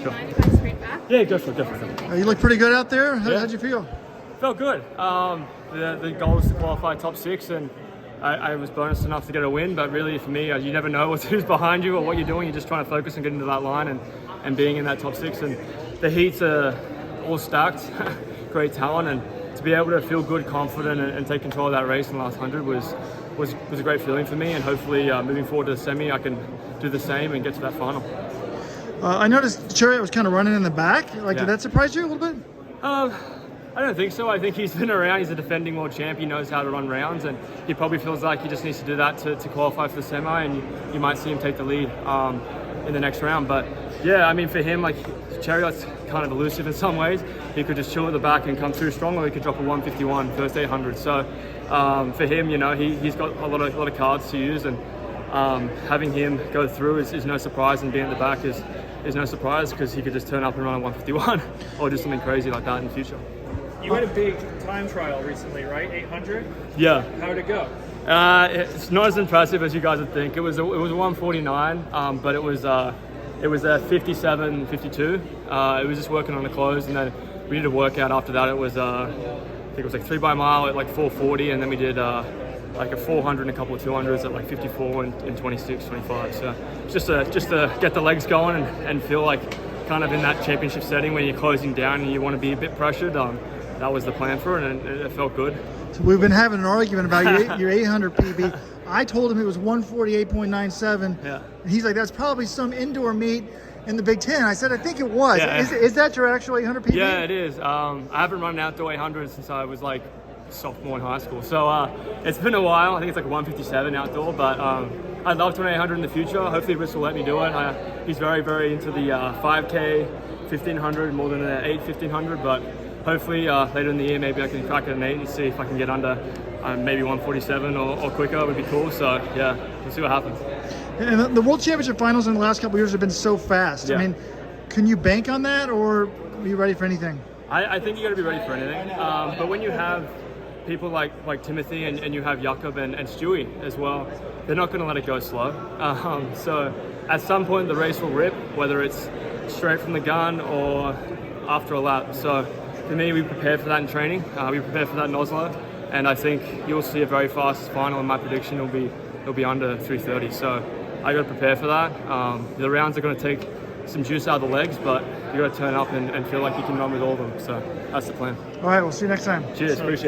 Sure. Mind if I sprint back? Yeah, go for it. You look pretty good out there. Yeah. How'd you feel? Felt good. The goal was to qualify top 6, and I was bonus enough to get a win. But really, for me, you never know who's behind you or what you're doing. You're just trying to focus on getting to that line and being in that top 6. And the heats are all stacked, great talent, and to be able to feel good, confident, and take control of that race in the last 100 was a great feeling for me. And hopefully, moving forward to the semi, I can do the same and get to that final. I noticed Chariot was kind of running in the back. Did that surprise you a little bit? I don't think so. I think he's been around. He's a defending world champ. He knows how to run rounds, and he probably feels like he just needs to do that to qualify for the semi, and you might see him take the lead in the next round. But yeah, I mean, for him, like, Chariot's kind of elusive in some ways. He could just chill at the back and come through strong, or he could drop a 151 first 800. So for him, he's got a lot of cards to use, and having him go through is no surprise, and being at the back is no surprise, because he could just turn up and run a 151 or do something crazy like that in the future. You had a big time trial recently, right? 800? Yeah. How did it go? It's not as impressive as you guys would think. It was a 149, but it was a 57, 52. It was just working on the close, and then we did a workout after that. It was I think it was like 3 by mile at like 440, and then we did like a 400 and a couple of 200s at like 54 and 26, 25. So just to get the legs going and feel like kind of in that championship setting when you're closing down and you want to be a bit pressured. That was the plan for it, and it felt good. So we've been having an argument about your 800 PB. I told him it was 148.97. Yeah. And he's like, that's probably some indoor meet in the Big Ten. I said, I think it was. Yeah. Is that your actual 800 PB? Yeah, it is. I haven't run an outdoor 800 since I was like sophomore in high school. So it's been a while. I think it's like 157 outdoor, but I'd love to run 800 in the future. Hopefully Rich will let me do it. He's very, very into the 5K, 1500 more than an 8 1500, but hopefully later in the year maybe I can crack at an 8 and see if I can get under maybe 147 or quicker. It would be cool. So yeah, we'll see what happens. And the World Championship finals in the last couple of years have been so fast. Yeah. I mean, can you bank on that, or are you ready for anything? I think you got to be ready for anything. But when you have people like Timothy and you have Jakob and Stewie as well, they're not going to let it go slow. So at some point the race will rip, whether it's straight from the gun or after a lap. So for me, we prepare for that in training. We prepare for that in Oslo, and I think you'll see a very fast final. And my prediction will be under 3:30. So I got to prepare for that. The rounds are going to take some juice out of the legs, but you got to turn up and feel like you can run with all of them. So that's the plan. All right, we'll see you next time. Cheers, appreciate it.